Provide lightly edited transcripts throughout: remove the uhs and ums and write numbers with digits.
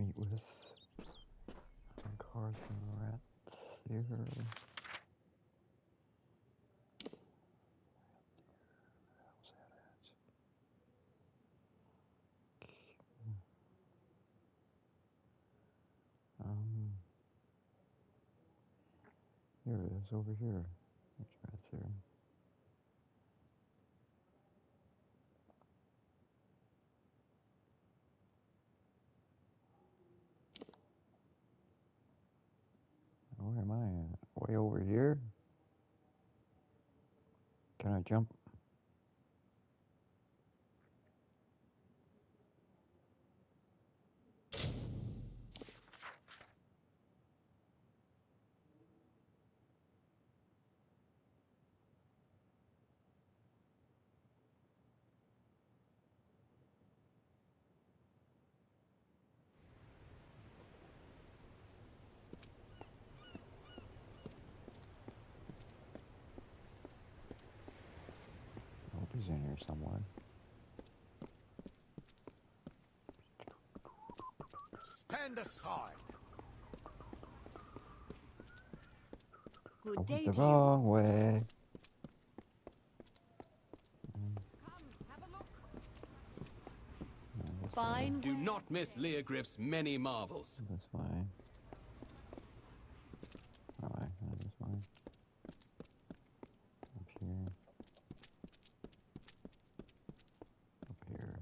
meet with cars and rats here. Here it is, over here. Which rat's here? Where am I at? Way over here? Can I jump? I hope he's in here somewhere. Stand aside. Good I day went to the you. wrong way. Come, have a look. This Fine. Do not miss Leogriff's many marvels. way. This way. Alright, this way. Up here. Up here.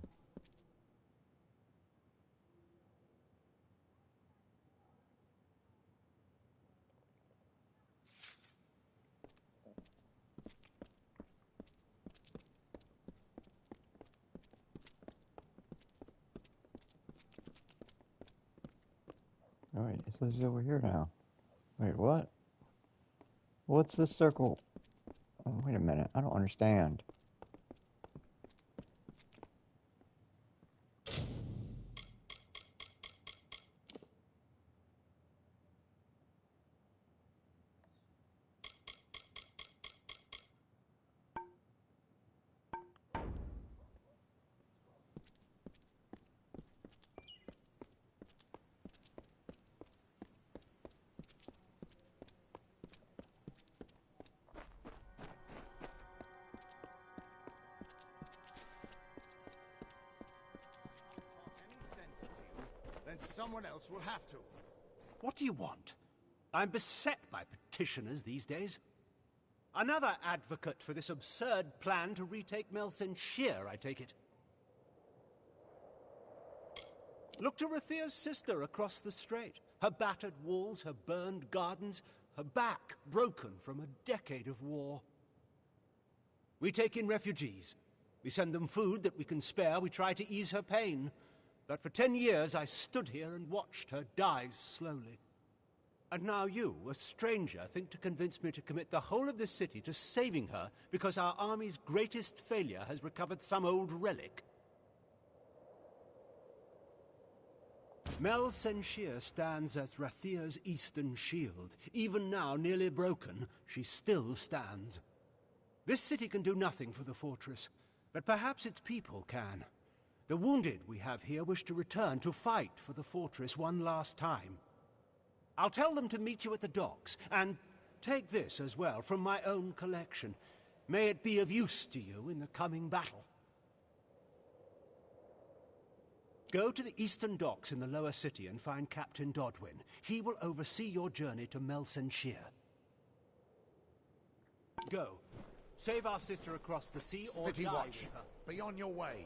Alright, it says over here now. Wait, what? What's this circle? Oh, wait a minute, I don't understand. Then someone else will have to. What do you want? I'm beset by petitioners these days. Another advocate for this absurd plan to retake Melsenshire, I take it. Look to Rathia's sister across the strait. Her battered walls, her burned gardens, her back broken from a decade of war. We take in refugees. We send them food that we can spare. We try to ease her pain. But for 10 years I stood here and watched her die slowly. And now you, a stranger, think to convince me to commit the whole of this city to saving her because our army's greatest failure has recovered some old relic. Melsenshire stands as Rathia's eastern shield. Even now, nearly broken, she still stands. This city can do nothing for the fortress, but perhaps its people can. The wounded we have here wish to return to fight for the fortress one last time. I'll tell them to meet you at the docks, and take this as well from my own collection. May it be of use to you in the coming battle. Go to the eastern docks in the lower city and find Captain Dodwin. He will oversee your journey to Melsenshire. Go. Save our sister across the sea or City die watch. with her. Be on your way.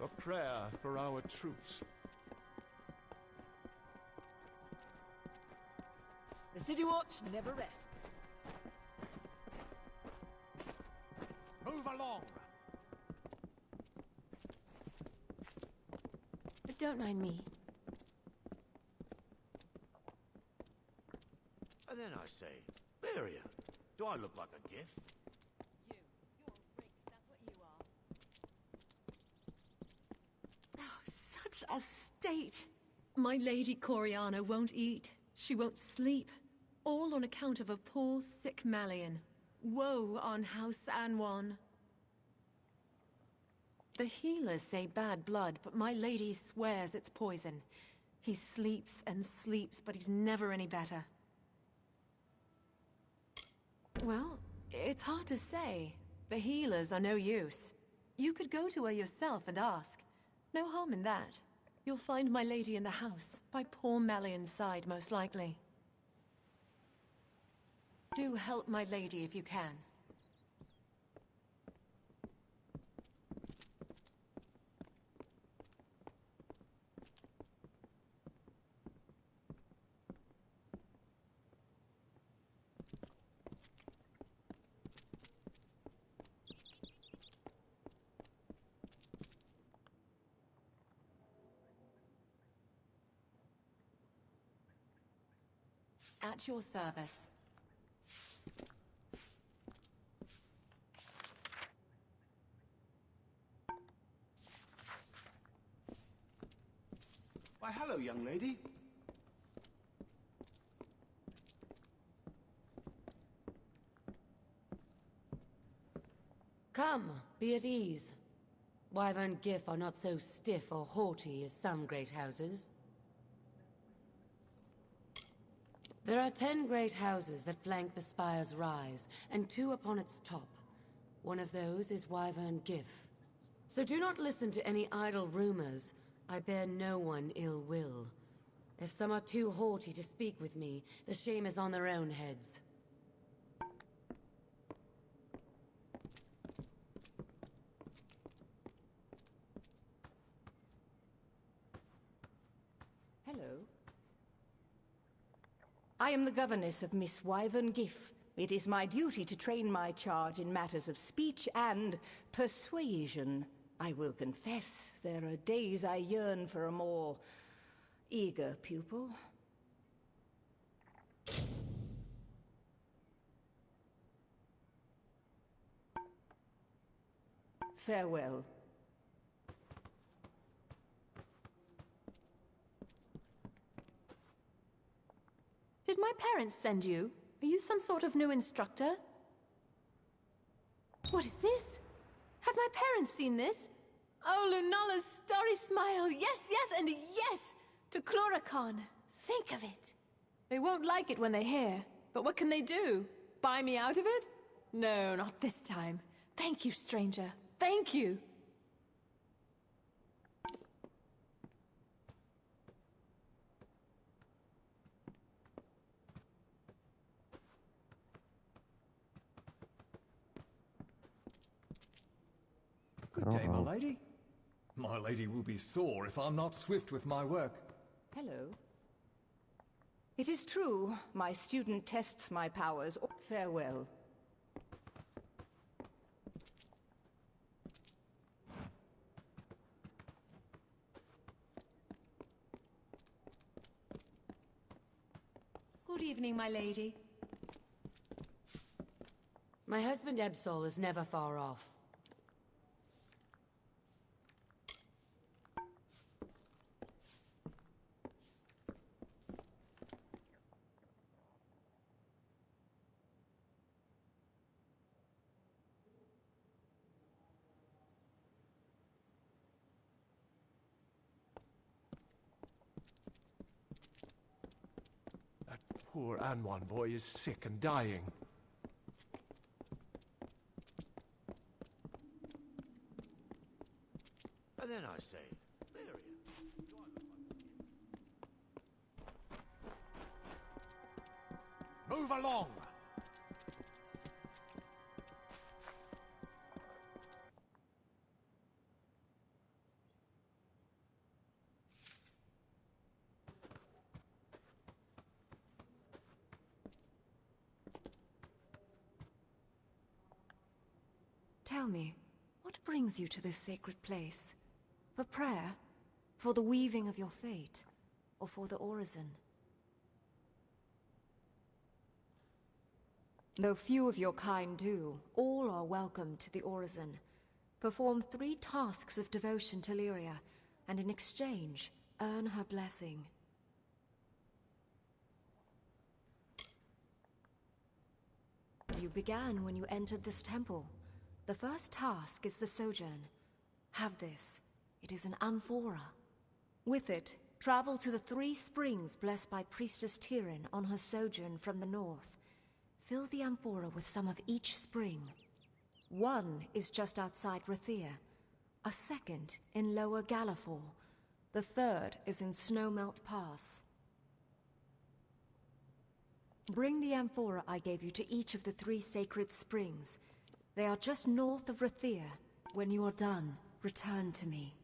A prayer for our troops. The city watch never rests. Move along. But don't mind me. And then I say, Maria, do I look like a gift? You're a rake, that's what you are. Oh, such a state. My lady Coriana won't eat. She won't sleep. All on account of a poor, sick Malian. Woe on House Anwan. The healers say bad blood, but my lady swears it's poison. He sleeps and sleeps, but he's never any better. Well, it's hard to say. The healers are no use. You could go to her yourself and ask. No harm in that. You'll find my lady in the house, by poor Malian's side, most likely. Do help my lady if you can. At your service. Why, hello, young lady. Come, be at ease. Wyvern Gif are not so stiff or haughty as some great houses. There are 10 great houses that flank the spire's rise, and 2 upon its top. One of those is Wyvern Gif. So do not listen to any idle rumors. I bear no one ill will. If some are too haughty to speak with me, the shame is on their own heads. Hello. I am the governess of Miss Wyvern Gif. It is my duty to train my charge in matters of speech and persuasion. I will confess, there are days I yearn for a more eager pupil. Farewell. Did my parents send you? Are you some sort of new instructor? What is this? Have my parents seen this? Oh, Lunala's starry smile! Yes, yes, and yes! To Chloracon! Think of it! They won't like it when they hear, but what can they do? Buy me out of it? No, not this time. Thank you, stranger. Thank you! Good day, my lady. My lady will be sore if I'm not swift with my work. Hello. It is true, my student tests my powers. Farewell. Good evening, my lady. My husband Ebsol is never far off. That poor Anwan boy is sick and dying. And then I say, Lyria, do I look like Move along! Tell me, what brings you to this sacred place? For prayer? For the weaving of your fate? Or for the orison? Though few of your kind do, all are welcome to the orison. Perform 3 tasks of devotion to Lyria. and in exchange, earn her blessing. You began when you entered this temple. The first task is the sojourn. Have this. It is an amphora. With it, travel to the 3 springs blessed by Priestess Tyrion on her sojourn from the north. Fill the amphora with some of each spring. One is just outside Rathir, a second in Lower Gallifore, the third is in Snowmelt Pass. Bring the amphora I gave you to each of the 3 sacred springs. They are just north of Rathir. When you are done, return to me.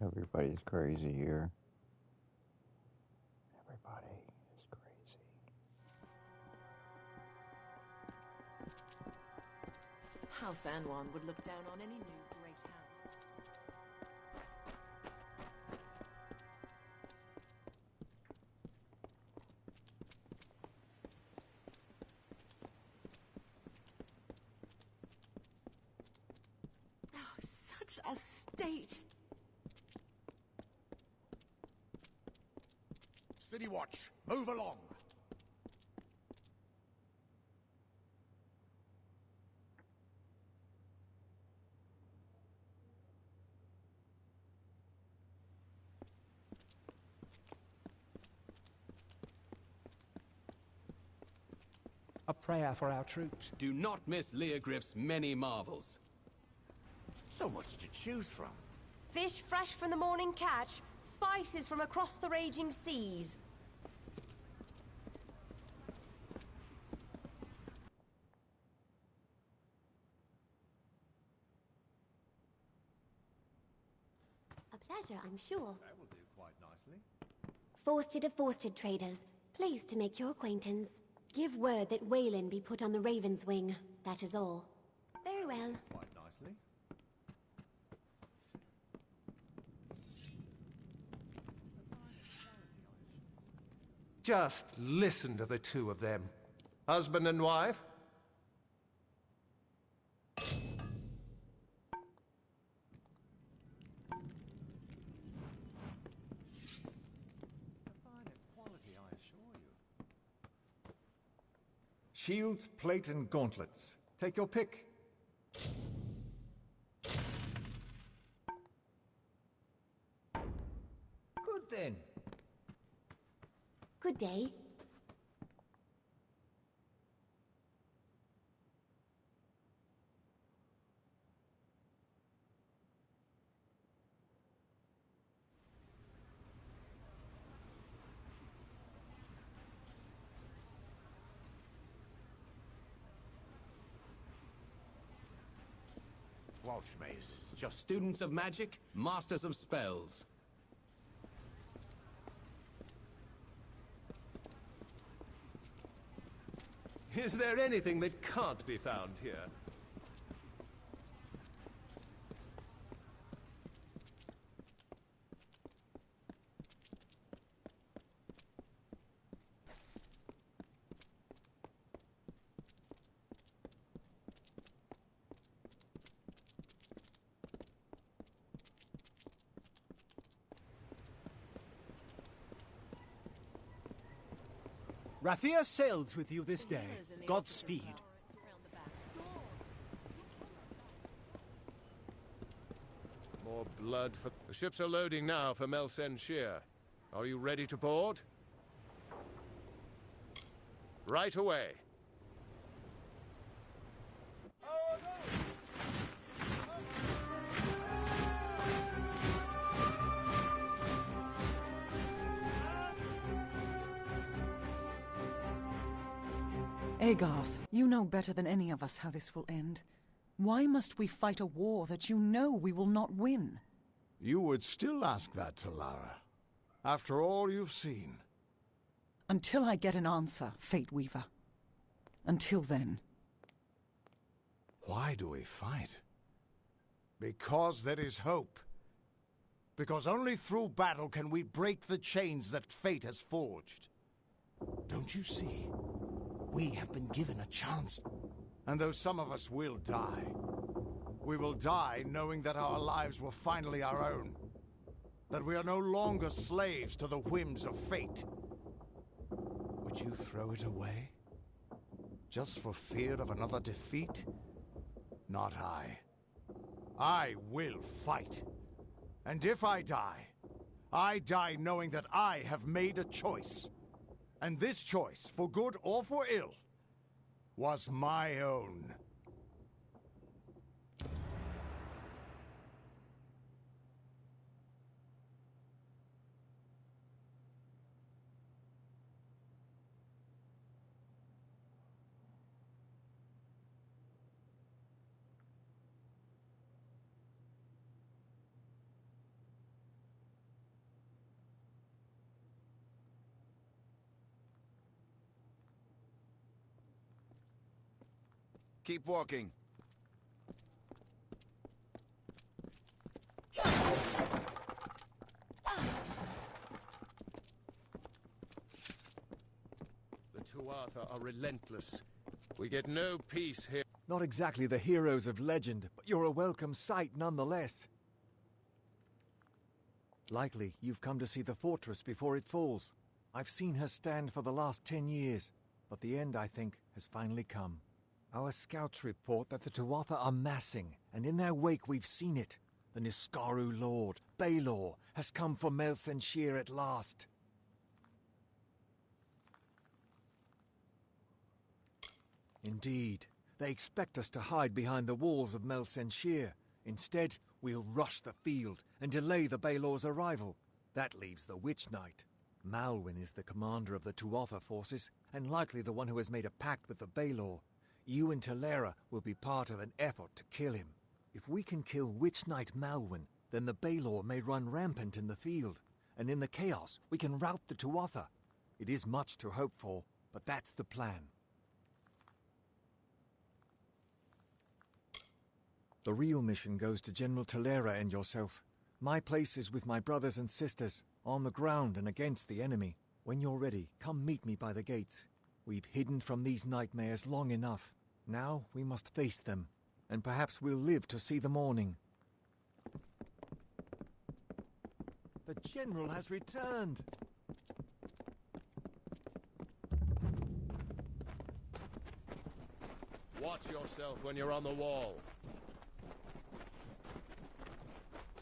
Everybody's crazy here. Everybody is crazy. House Anwan would look down on any new great house. Oh, such a state! City Watch, move along. A prayer for our troops. Do not miss Leogriff's many marvels. So much to choose from. Fish fresh from the morning catch, spices from across the raging seas. A pleasure, I'm sure. That will do quite nicely. Forsted of Forsted traders, pleased to make your acquaintance. Give word that Waylon be put on the Raven's wing, that is all. Very well. Quite nicely. Just listen to the two of them. Husband and wife. Shields, plate, and gauntlets. Take your pick. Good then. Good day. Watchmazers. Just students of magic, masters of spells. Is there anything that can't be found here? Rathir sails with you this day. Godspeed. More blood for... The ships are loading now for Melsen Shear. Are you ready to board? Right away. Agarth, you know better than any of us how this will end. Why must we fight a war that you know we will not win? You would still ask that to Lara, after all you've seen. Until I get an answer, Fate Weaver. Until then. Why do we fight? Because there is hope. Because only through battle can we break the chains that fate has forged. Don't you see? We have been given a chance. And though some of us will die, we will die knowing that our lives were finally our own. That we are no longer slaves to the whims of fate. Would you throw it away? Just for fear of another defeat? Not I. I will fight. And if I die knowing that I have made a choice. And this choice, for good or for ill, was my own. Keep walking. The Tuatha are relentless. We get no peace here. Not exactly the heroes of legend, but you're a welcome sight nonetheless. Likely you've come to see the fortress before it falls. I've seen her stand for the last 10 years, but the end, I think, has finally come. Our scouts report that the Tuatha are massing, and in their wake we've seen it. The Niskaru Lord, Baelor, has come for Mel Senshir at last. Indeed, they expect us to hide behind the walls of Mel Senshir. Instead, we'll rush the field and delay the Baelor's arrival. That leaves the Witch Knight. Malwyn is the commander of the Tuatha forces, and likely the one who has made a pact with the Baelor. You and Talera will be part of an effort to kill him. If we can kill Witch Knight Malwyn, then the Baelor may run rampant in the field, and in the chaos we can rout the Tuatha. It is much to hope for, but that's the plan. The real mission goes to General Talera and yourself. My place is with my brothers and sisters, on the ground and against the enemy. When you're ready, come meet me by the gates. We've hidden from these nightmares long enough. Now we must face them, and perhaps we'll live to see the morning. The General has returned! Watch yourself when you're on the wall.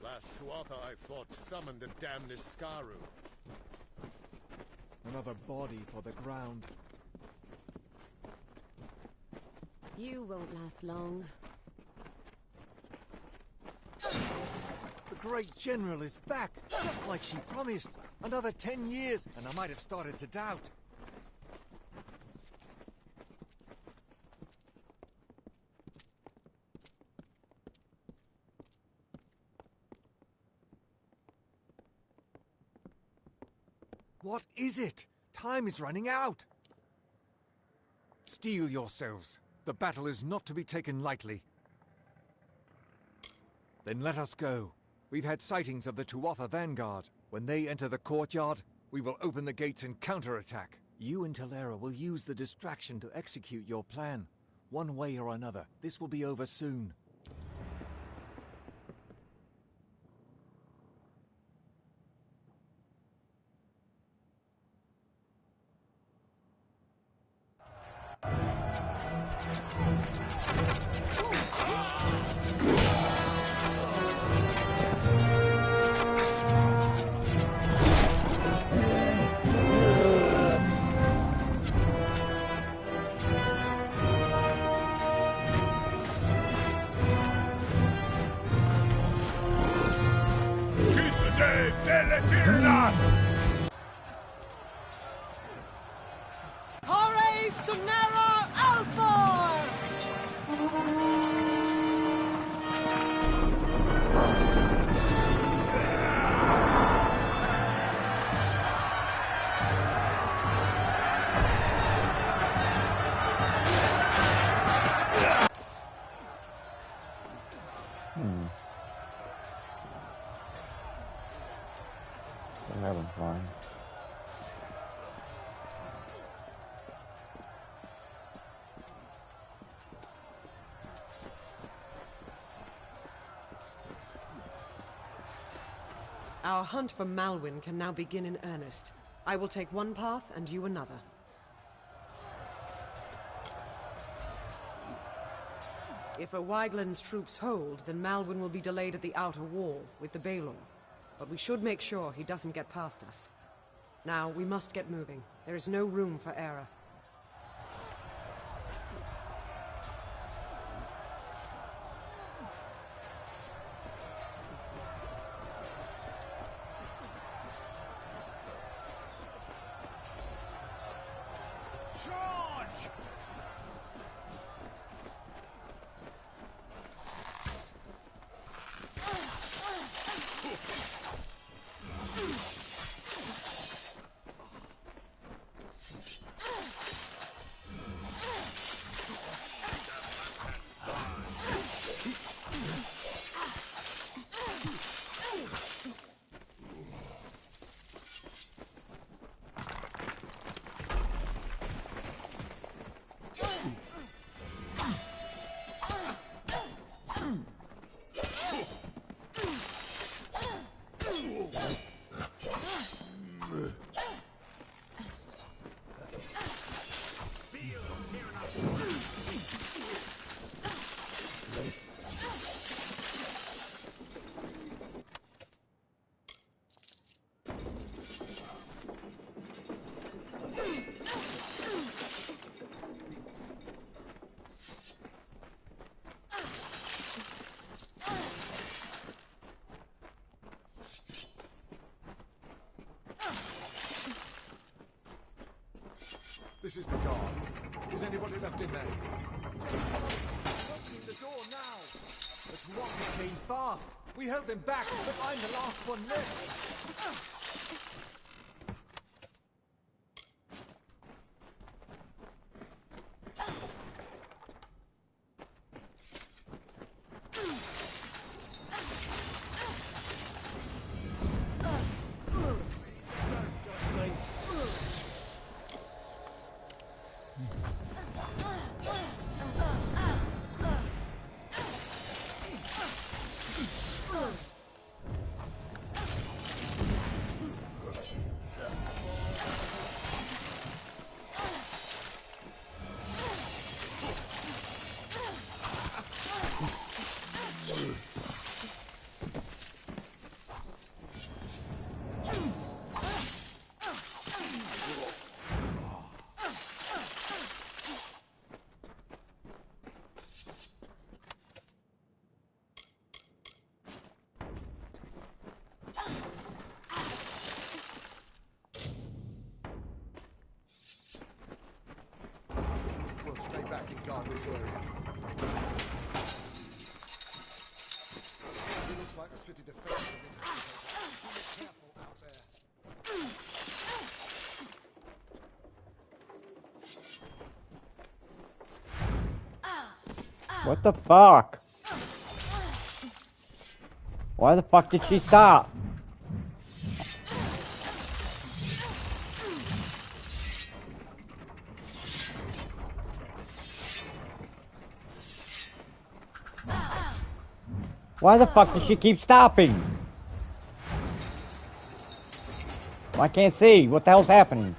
Last Tuatha I fought summoned a damn Niskaru. Another body for the ground. You won't last long. The great General is back, just like she promised. Another 10 years, and I might have started to doubt. What is it? Time is running out. Steel yourselves. The battle is not to be taken lightly. Then let us go. We've had sightings of the Tuatha vanguard. When they enter the courtyard, we will open the gates and counterattack. You and Talera will use the distraction to execute your plan. One way or another, this will be over soon. Hore Sunera Alfor! We're having fun. Our hunt for Malwyn can now begin in earnest. I will take one path, and you another. If Wygland's troops hold, then Malwyn will be delayed at the outer wall, with the Baelor. But we should make sure he doesn't get past us. Now, we must get moving. There is no room for error. This is the guard. Is anybody left in there? Opening the door now! But Rocky came fast! We held them back, but I'm the last one left! Stay back and guard this area. It looks like the city defense. Be careful out there. What the fuck? Why the fuck did she stop? Why the fuck does she keep stopping? I can't see. What the hell's happening?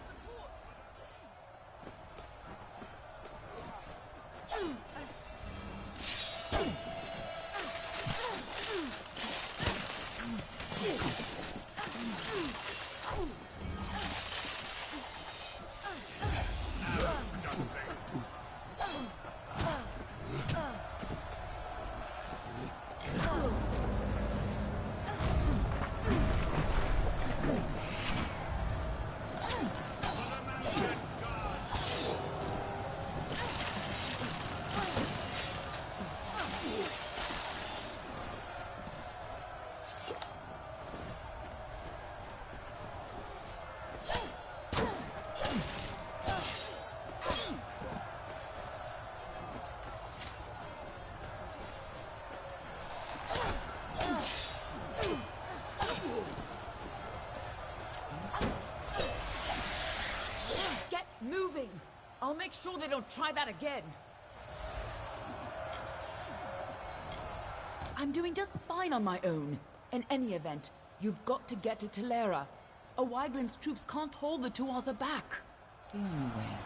I'll make sure they don't try that again. I'm doing just fine on my own. In any event, You've got to get to Telera. O'Wyglin's troops can't hold the Tuatha back. The only way.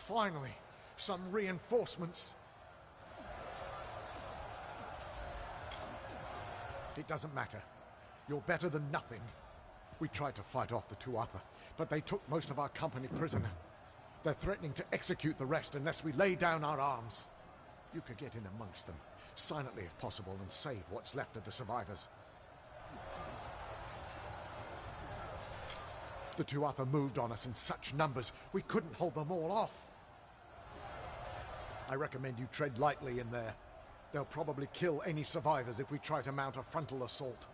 Finally, some reinforcements. It doesn't matter. You're better than nothing. We tried to fight off the Tuatha, but they took most of our company prisoner. They're threatening to execute the rest unless we lay down our arms. You could get in amongst them, silently if possible, and save what's left of the survivors. The Tuatha moved on us in such numbers, we couldn't hold them all off. I recommend you tread lightly in there. They'll probably kill any survivors if we try to mount a frontal assault.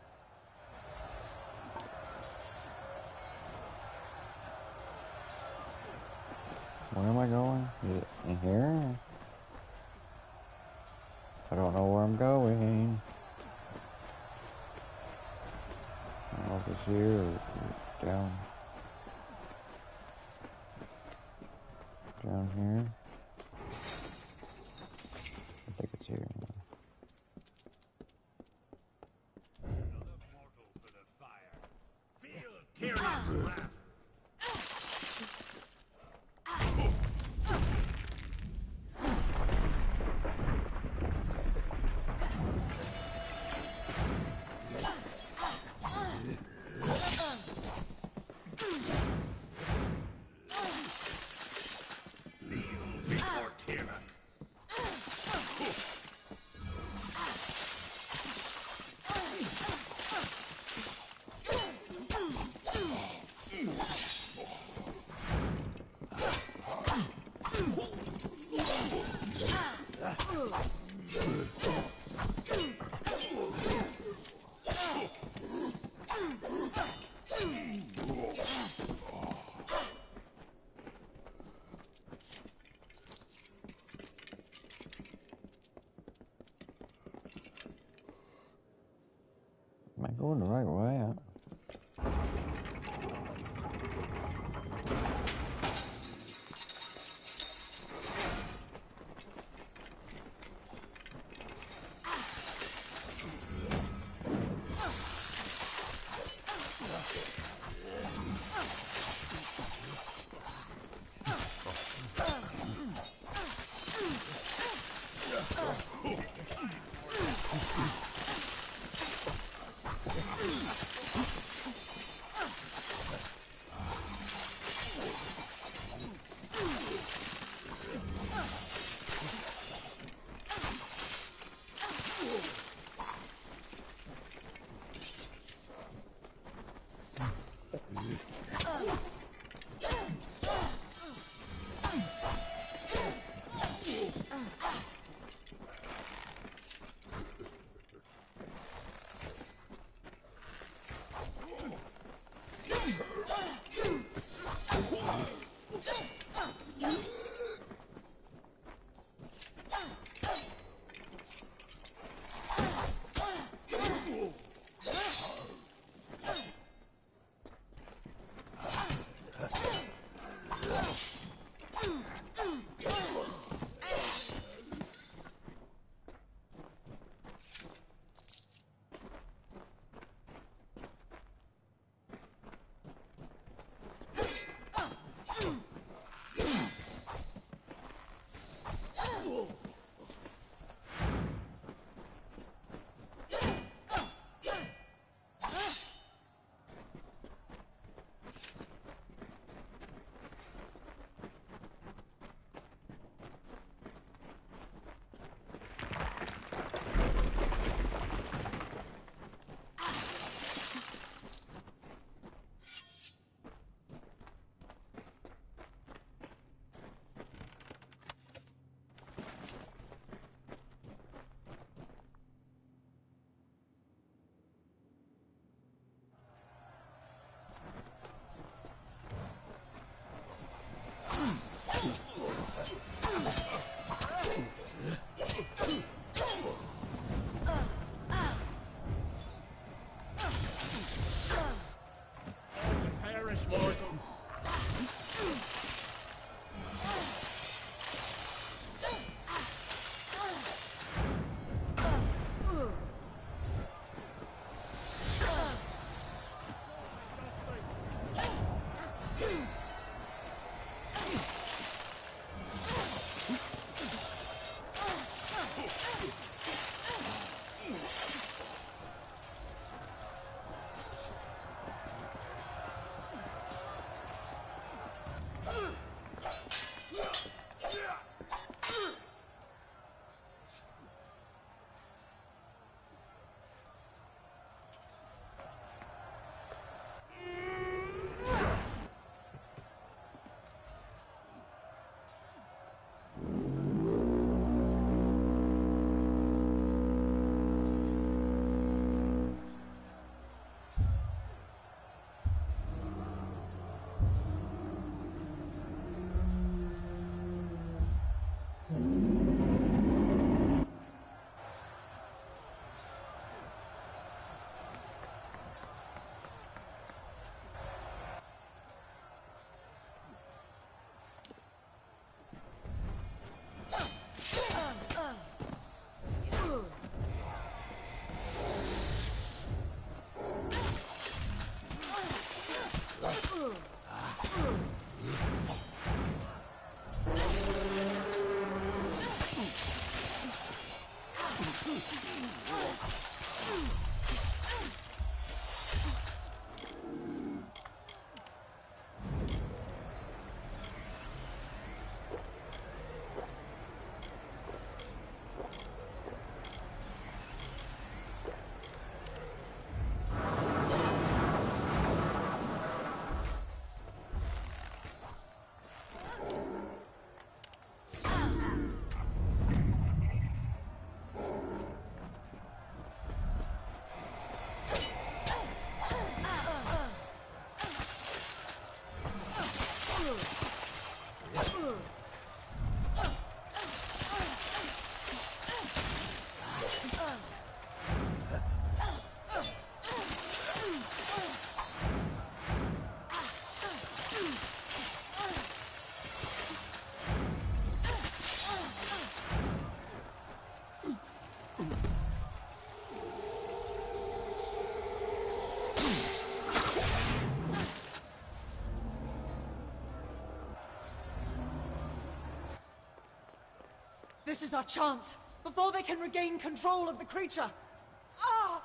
Where am I going? Is it in here? I don't know where I'm going. I don't know if it's here or down. Down here. I think it's here. Tyrion's wrath. Going the right way. This is our chance, before they can regain control of the creature. Ah!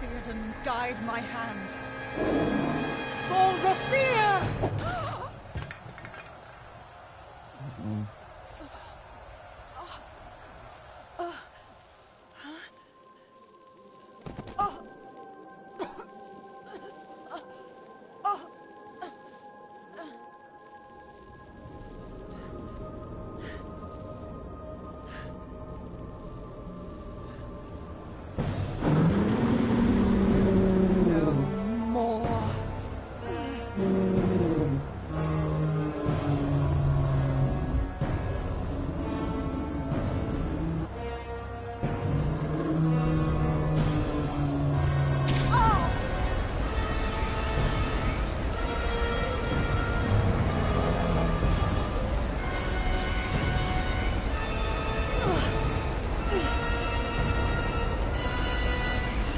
Theoden, guide my hand. For Rathir!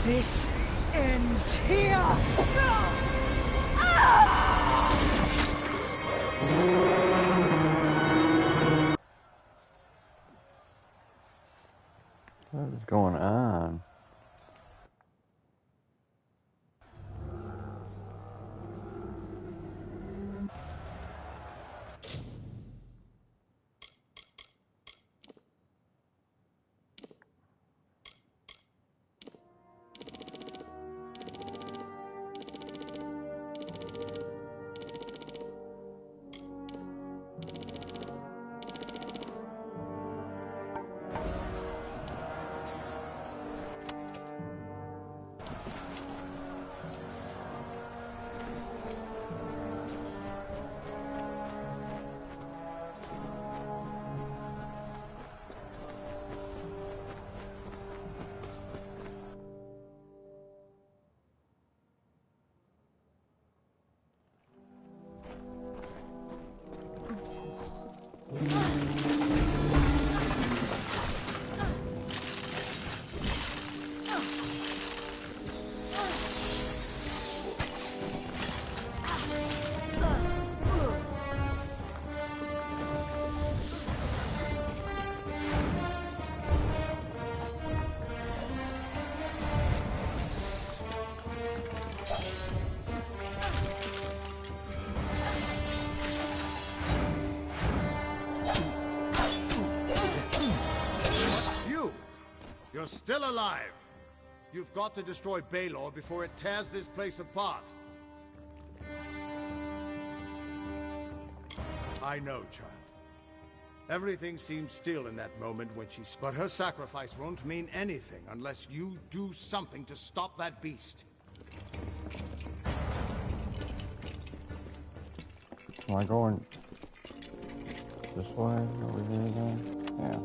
This ends here! What is going on? You're still alive! You've got to destroy Baelor before it tears this place apart. I know, child. Everything seemed still in that moment when she... But her sacrifice won't mean anything unless you do something to stop that beast. Am I going this way? Over here again? Yeah.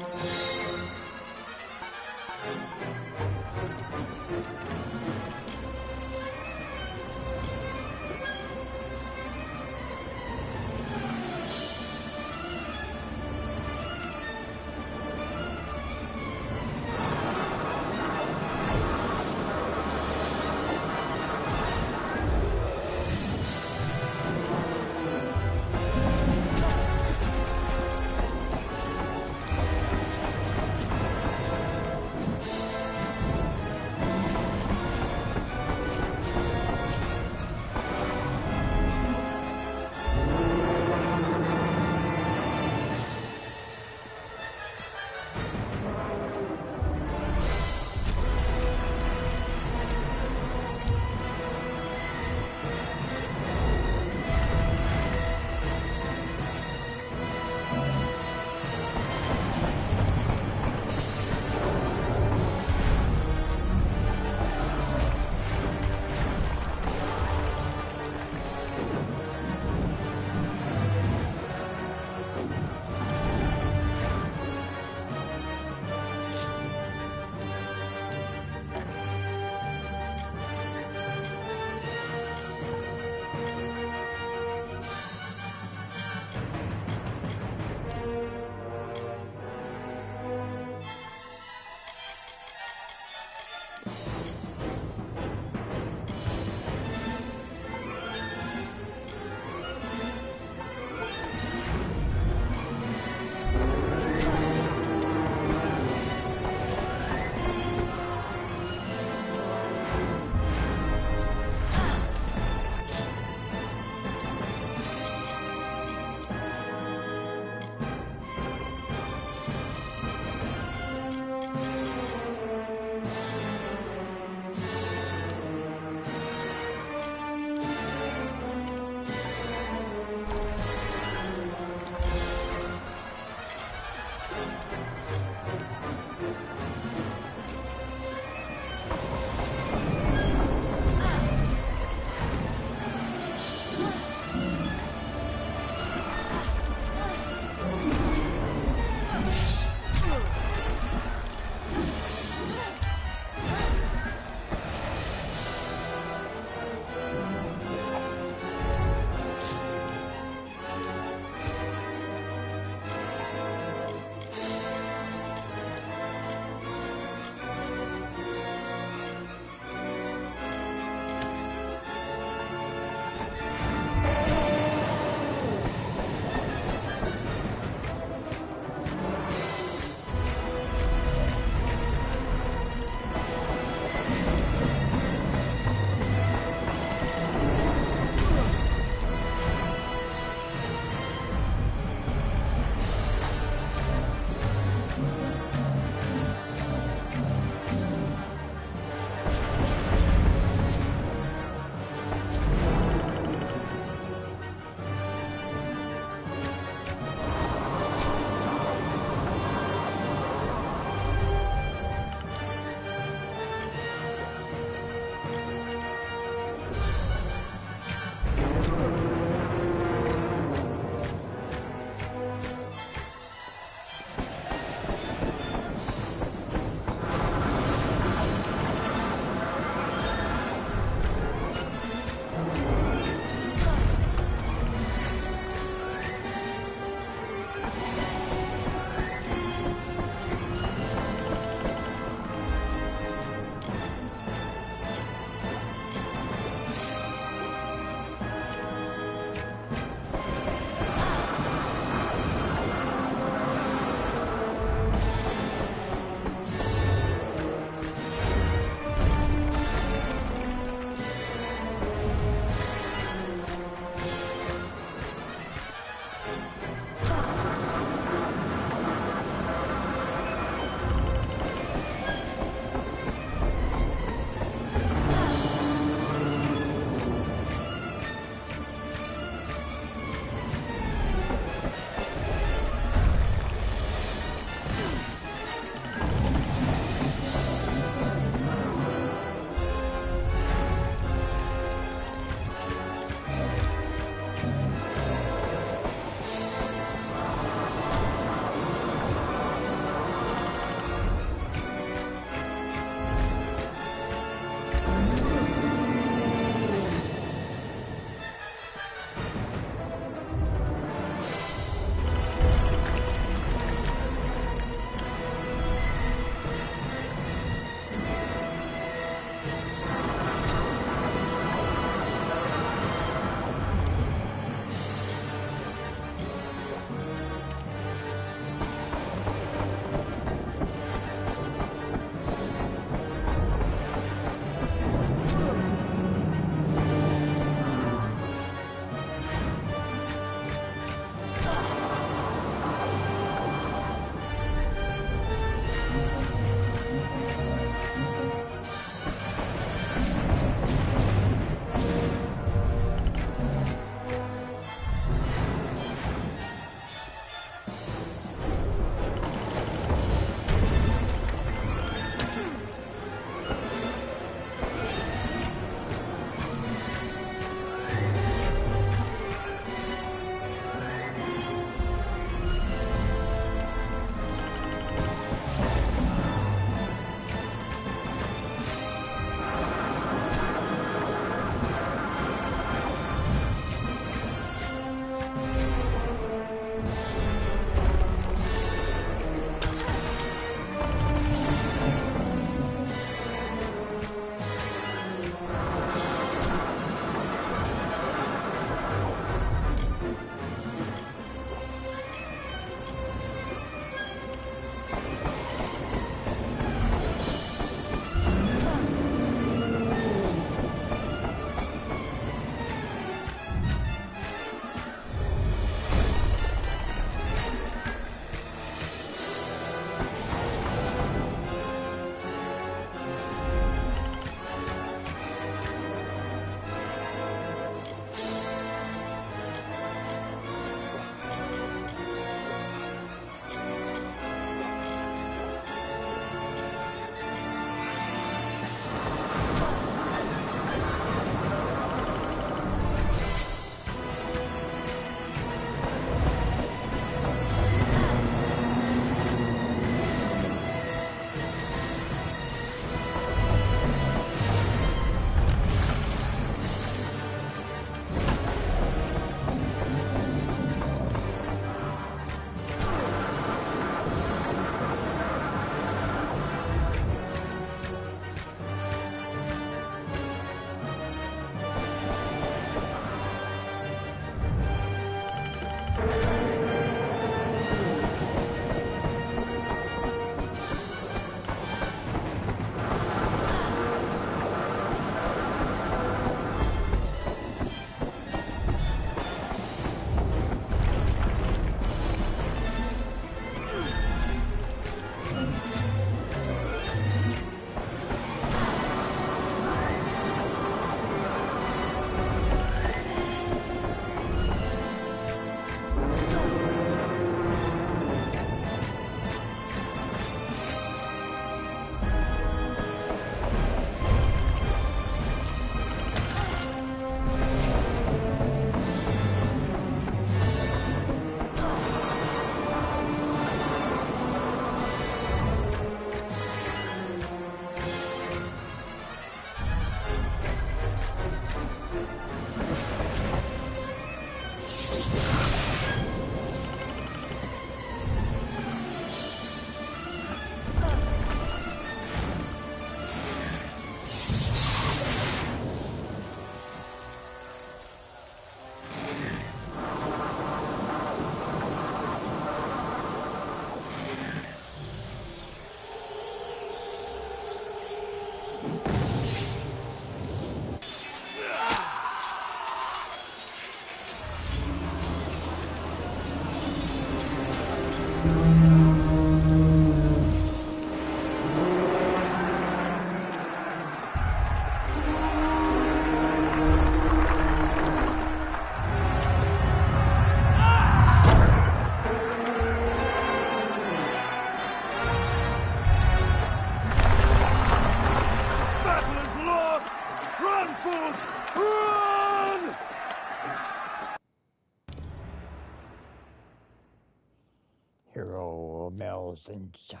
Hero Mel's inside.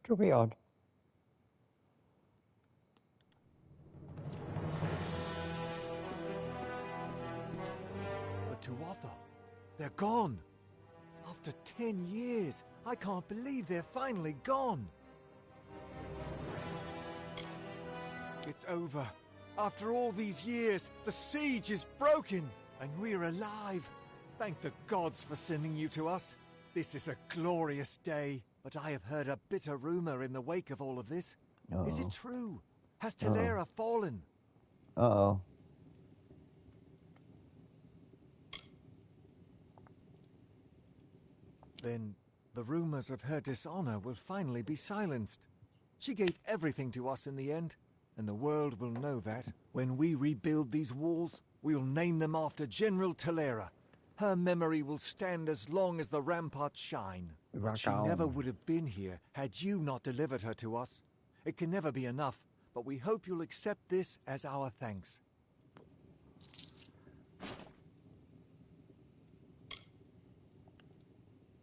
To beyond. The Tuatha, they're gone. After 10 years, I can't believe they're finally gone. It's over. After all these years, the siege is broken, and we're alive. Thank the gods for sending you to us. This is a glorious day, but I have heard a bitter rumor in the wake of all of this. Is it true? Has Talera fallen? Uh-oh. Then the rumors of her dishonor will finally be silenced. She gave everything to us in the end, and the world will know that. When we rebuild these walls, we'll name them after General Talera. Her memory will stand as long as the ramparts shine. But she never would have been here had you not delivered her to us. It can never be enough, but we hope you'll accept this as our thanks.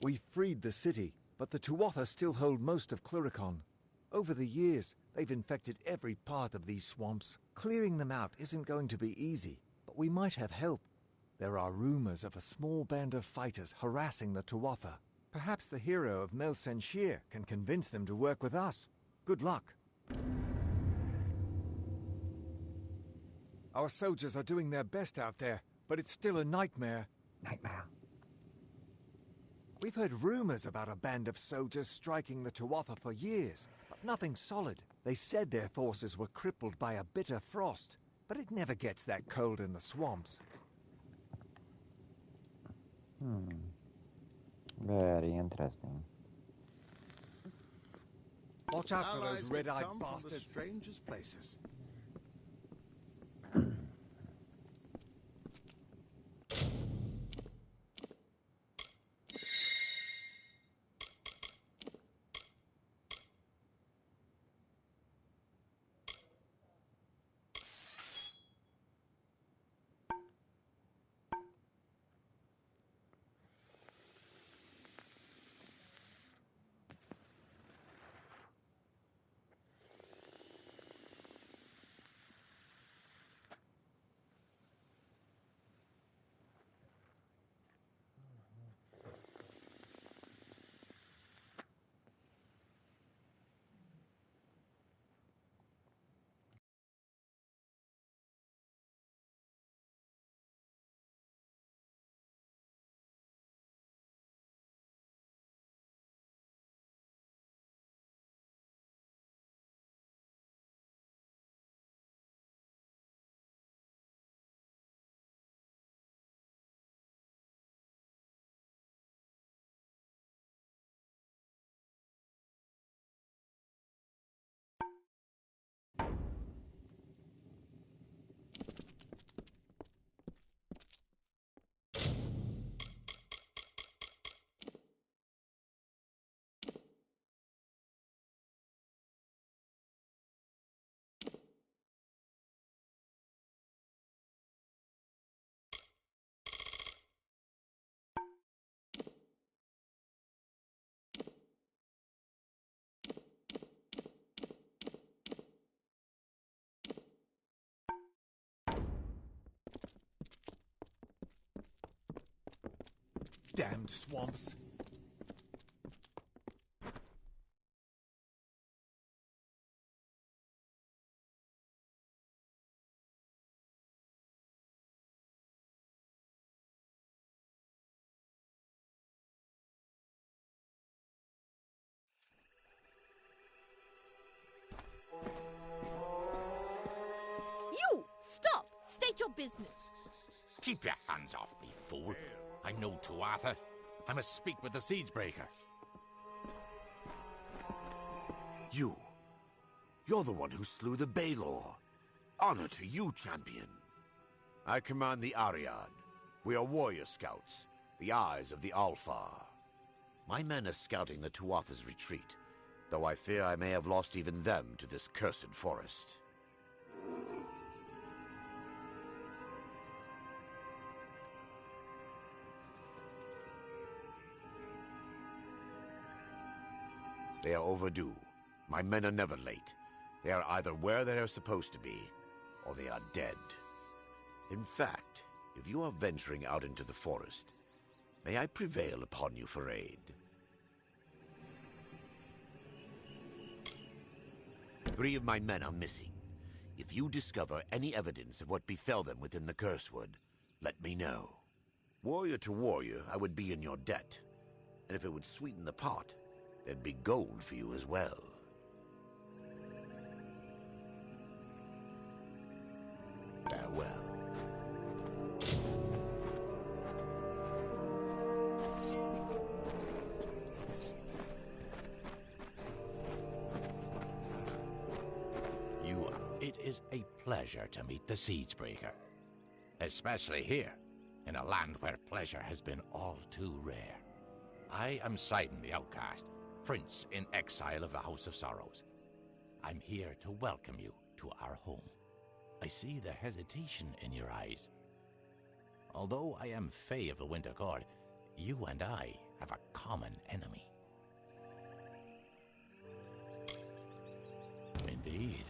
We freed the city, but the Tuatha still hold most of Cluricon. Over the years, they've infected every part of these swamps. Clearing them out isn't going to be easy, but we might have help. There are rumors of a small band of fighters harassing the Tuatha. Perhaps the hero of Mel Senshir can convince them to work with us. Good luck. Our soldiers are doing their best out there, but it's still a nightmare. We've heard rumors about a band of soldiers striking the Tuatha for years, but nothing solid. They said their forces were crippled by a bitter frost, but it never gets that cold in the swamps. Very interesting. Watch out for Allies those red-eyed come from the bastards. strangest places. Damned swamps. You! Stop! State your business. Keep your hands off me, fool. I'm no Tuatha. I must speak with the Siegebreaker. You're the one who slew the Baelor. Honor to you, champion. I command the Ariad. We are warrior scouts, the eyes of the Alfar. My men are scouting the Tuatha's retreat, though I fear I may have lost even them to this cursed forest. They are overdue. My men are never late. They are either where they are supposed to be, or they are dead. In fact, if you are venturing out into the forest, may I prevail upon you for aid? 3 of my men are missing. If you discover any evidence of what befell them within the Cursewood, let me know. Warrior to warrior, I would be in your debt. And if it would sweeten the pot, there'd be gold for you as well. Farewell. It is a pleasure to meet the Siegebreaker. Especially here, in a land where pleasure has been all too rare. I am Sidon the Outcast, Prince in exile of the House of Sorrows. I'm here to welcome you to our home. I see the hesitation in your eyes. Although I am Fae of the Winter Court, you and I have a common enemy. Indeed.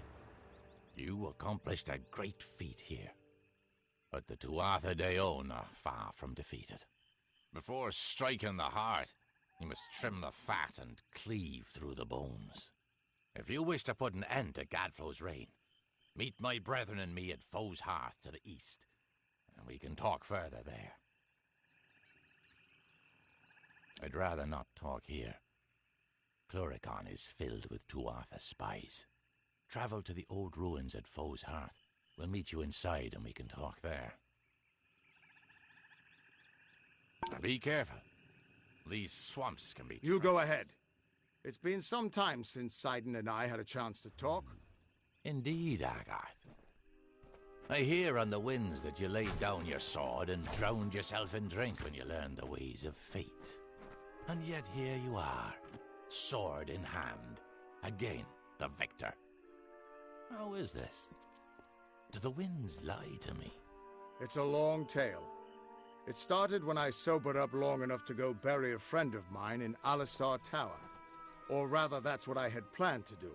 You accomplished a great feat here. But the Tuatha De Own are far from defeated. Before striking the heart, you must trim the fat and cleave through the bones. If you wish to put an end to Gadflow's reign, meet my brethren and me at Foe's Hearth to the east, and we can talk further there. I'd rather not talk here. Cluricon is filled with Tuatha spies. Travel to the old ruins at Foe's Hearth. We'll meet you inside and we can talk there. Now be careful. These swamps can be... You go ahead. It's been some time since Sidon and I had a chance to talk. Indeed, Agarth. I hear on the winds that you laid down your sword and drowned yourself in drink when you learned the ways of fate. And yet here you are, sword in hand, again the victor. How is this? Do the winds lie to me? It's a long tale. It started when I sobered up long enough to go bury a friend of mine in Alistar Tower. Or rather, that's what I had planned to do.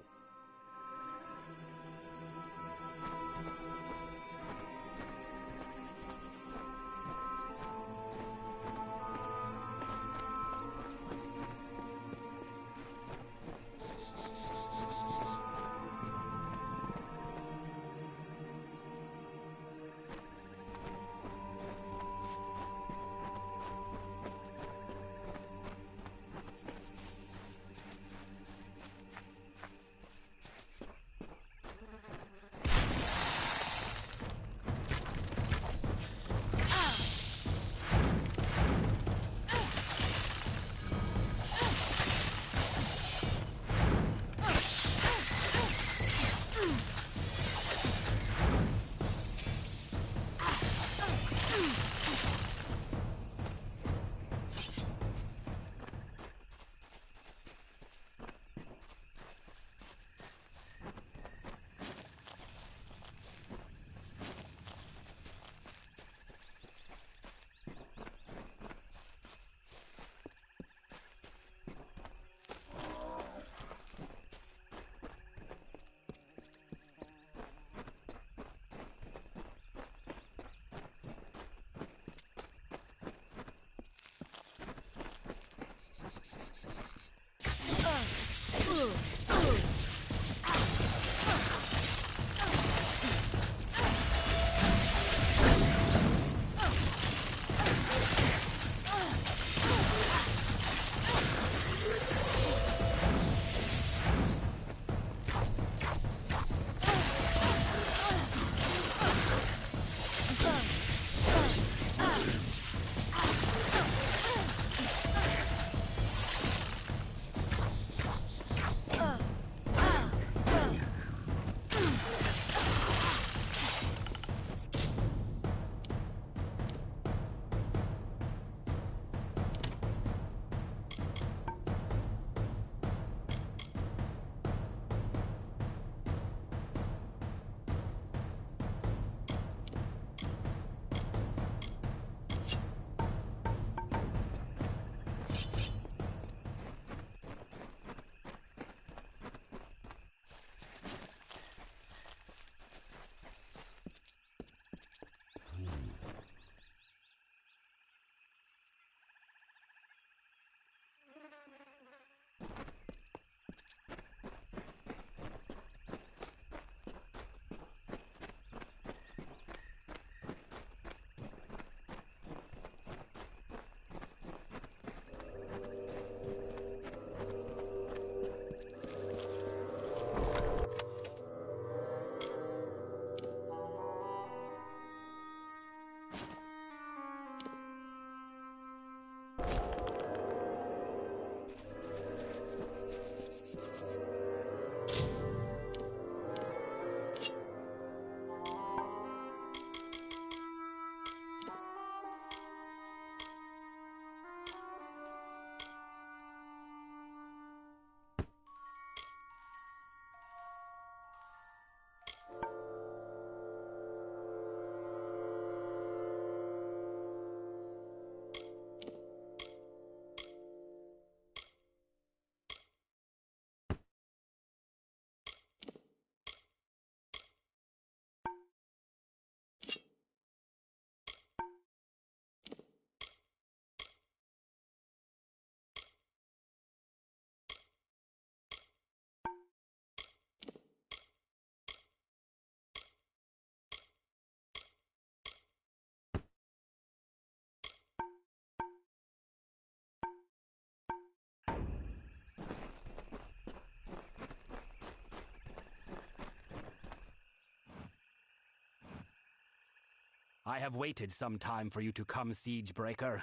I have waited some time for you to come, Siegebreaker,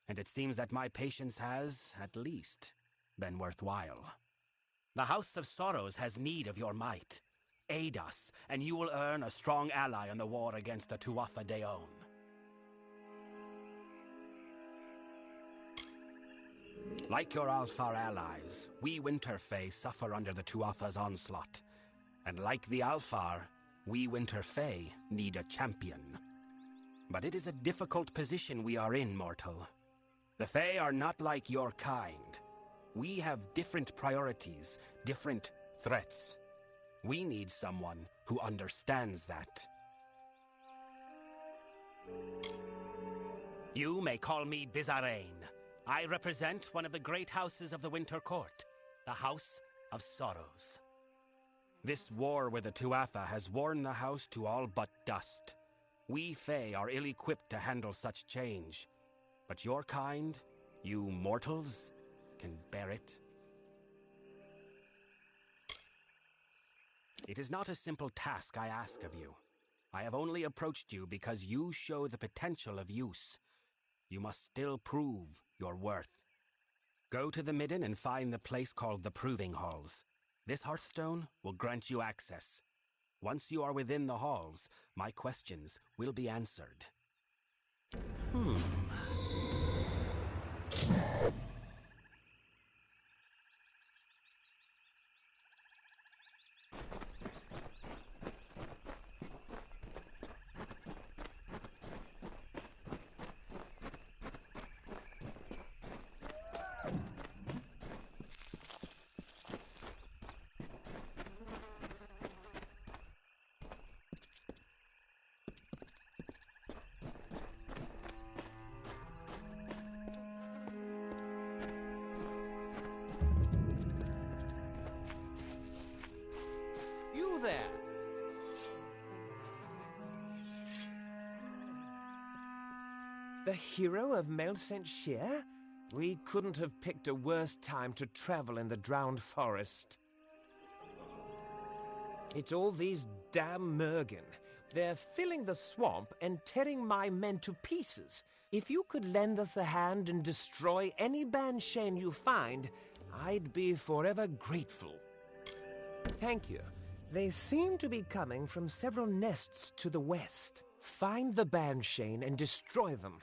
and it seems that my patience has, at least, been worthwhile. The House of Sorrows has need of your might. Aid us, and you will earn a strong ally in the war against the Tuatha Deon. Like your Alfar allies, we Winterfey suffer under the Tuatha's onslaught. And like the Alfar, we Winterfey need a champion. But it is a difficult position we are in, mortal. The Fae are not like your kind. We have different priorities, different threats. We need someone who understands that. You may call me Bizarrain. I represent one of the great houses of the Winter Court, the House of Sorrows. This war with the Tuatha has worn the house to all but dust. We Fae are ill-equipped to handle such change. But your kind, you mortals, can bear it. It is not a simple task I ask of you. I have only approached you because you show the potential of use. You must still prove your worth. Go to the Midden and find the place called the Proving Halls. This Hearthstone will grant you access. Once you are within the halls, my questions will be answered. You there! The hero of Melcent-Shear? We couldn't have picked a worse time to travel in the drowned forest. It's all these damn Mergen. They're filling the swamp and tearing my men to pieces. If you could lend us a hand and destroy any Banshane you find, I'd be forever grateful. Thank you. They seem to be coming from several nests to the west. Find the Banshane and destroy them.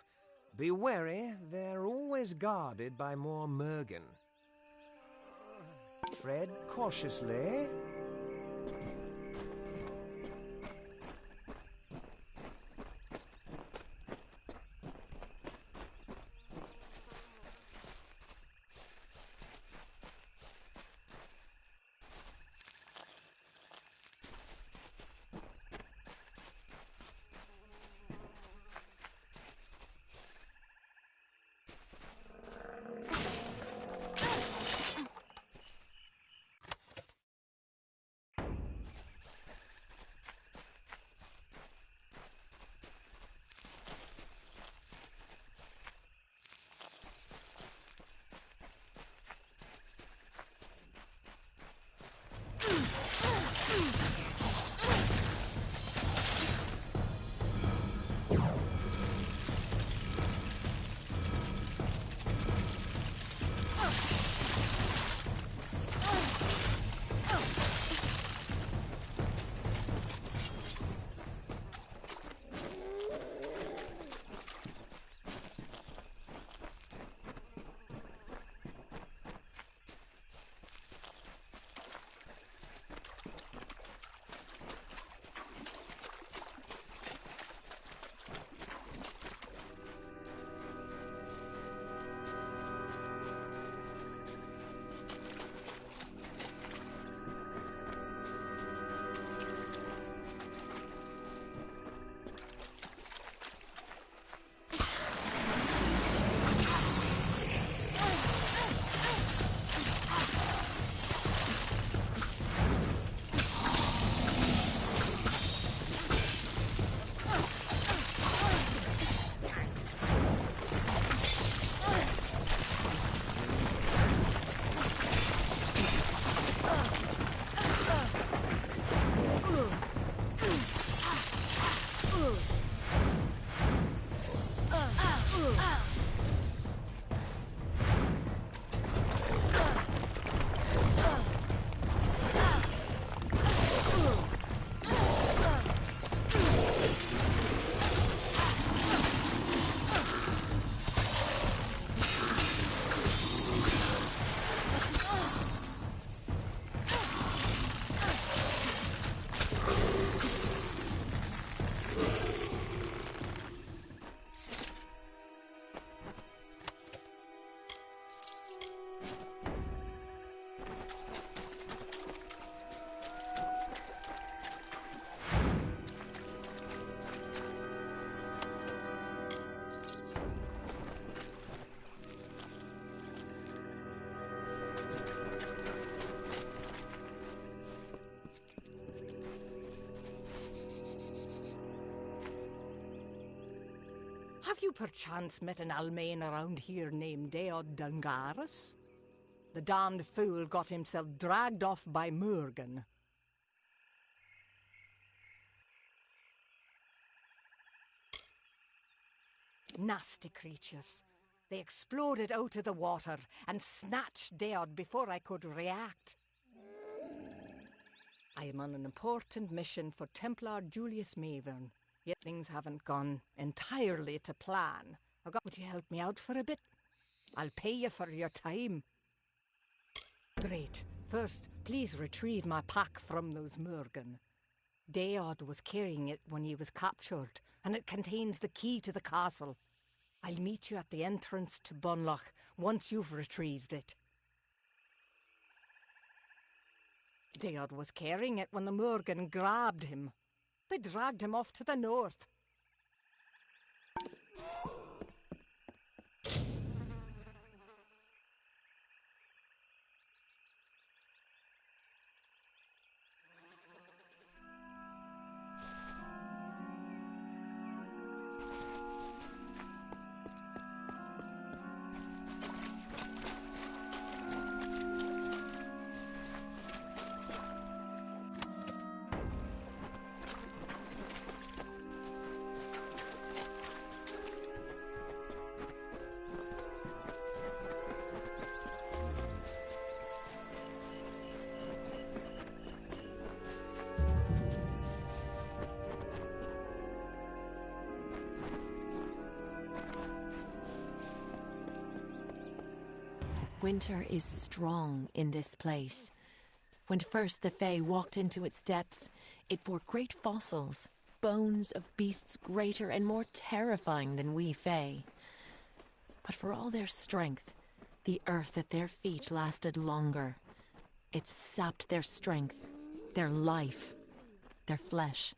Be wary, they're always guarded by more Mergen. Tread cautiously. you perchance met an Almain around here named Deod Dungaris? The damned fool got himself dragged off by Murgan. Nasty creatures. They exploded out of the water and snatched Deod before I could react. I am on an important mission for Templar Julius Mavern, yet things haven't gone entirely to plan. Would you help me out for a bit? I'll pay you for your time. Great. First, please retrieve my pack from those Murgan. Deod was carrying it when he was captured, and it contains the key to the castle. I'll meet you at the entrance to Bunloch once you've retrieved it. Deod was carrying it when the Murgan grabbed him. They dragged him off to the north. Winter is strong in this place. When first the Fae walked into its depths, it bore great fossils, bones of beasts greater and more terrifying than we Fae. But for all their strength, the earth at their feet lasted longer. It sapped their strength, their life, their flesh.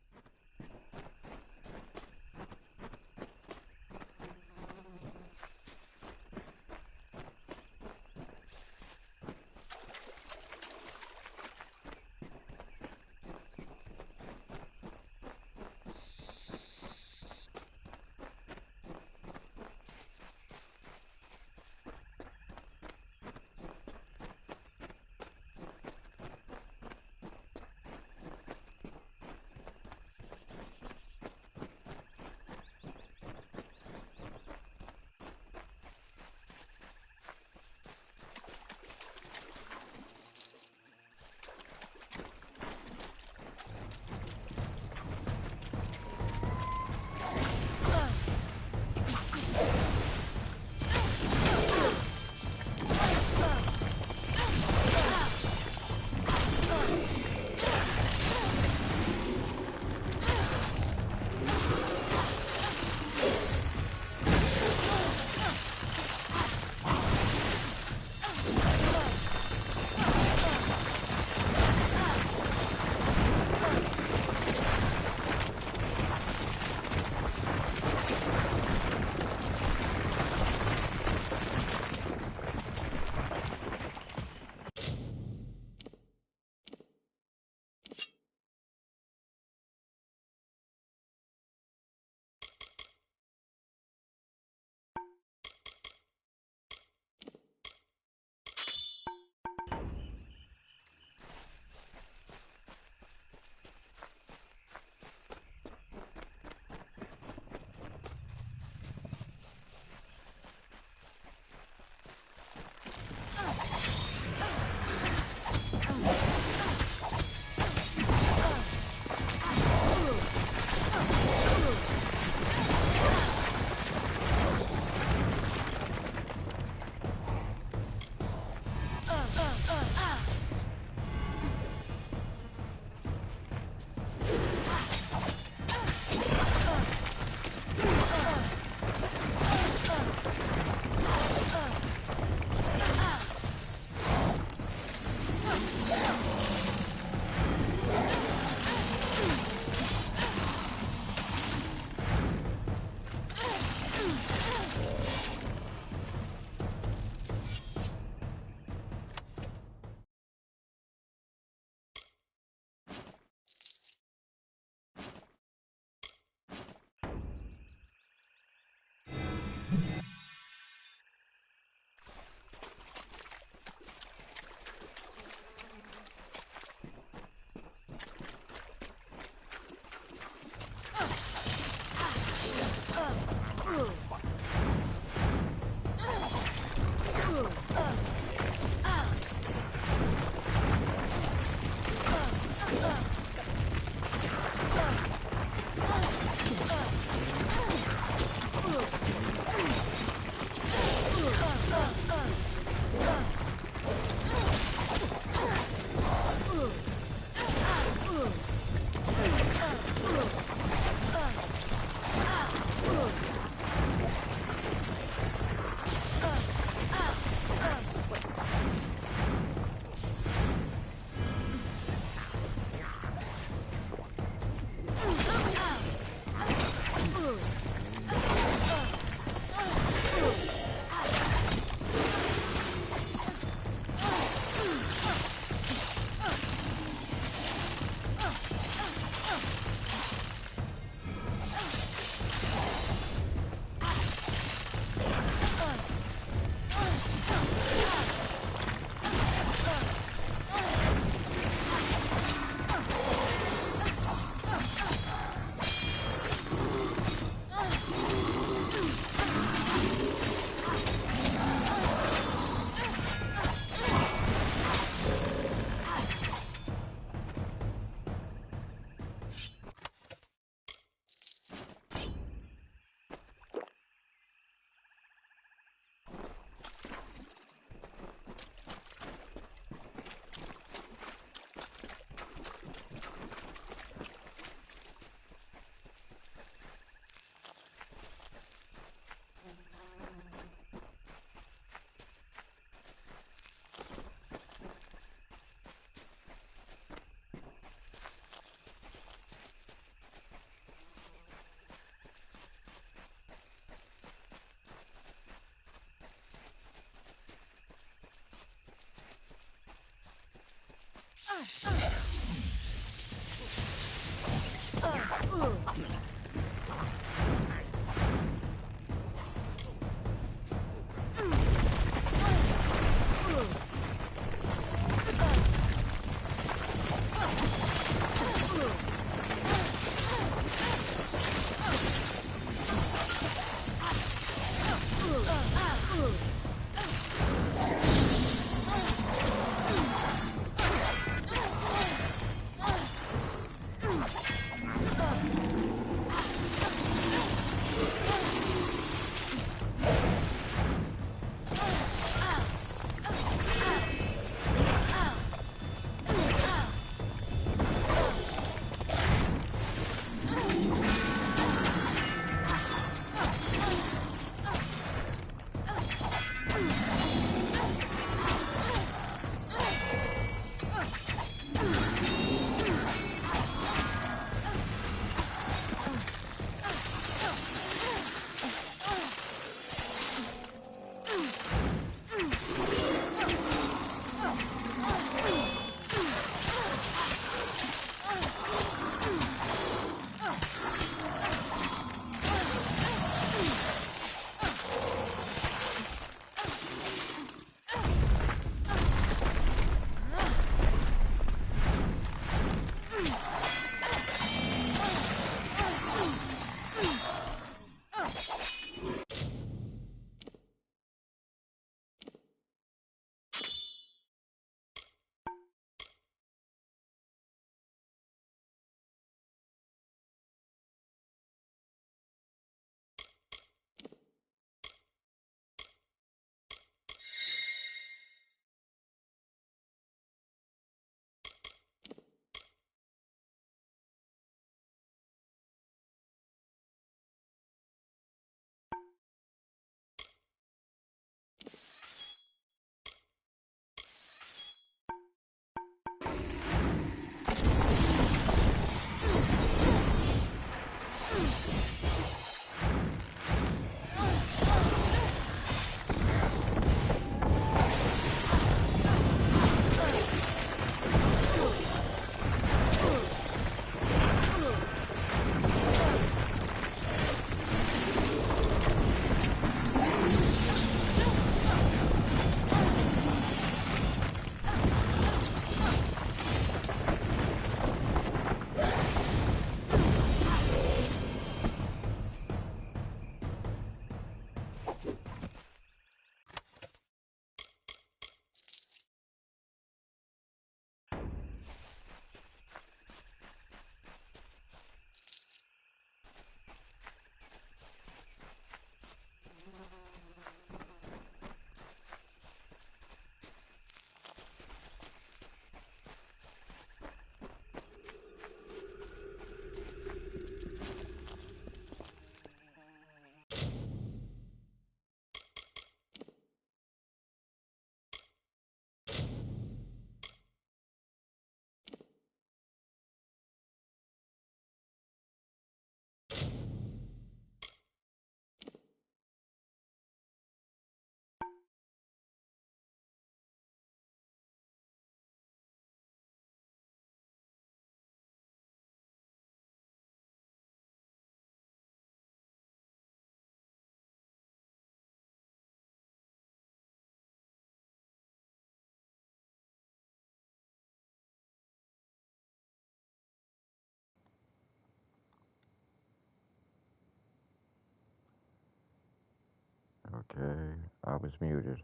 Okay, I was muted.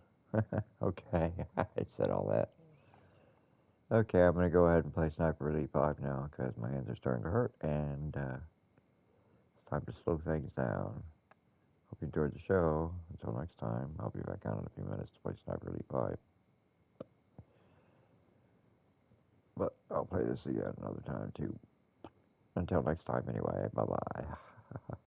Okay, I said all that. Okay, I'm gonna go ahead and play Sniper Elite 5 now because my hands are starting to hurt and it's time to slow things down. Hope you enjoyed the show. Until next time, I'll be back on in a few minutes to play Sniper Elite 5. But I'll play this again another time too. Until next time, anyway, bye bye.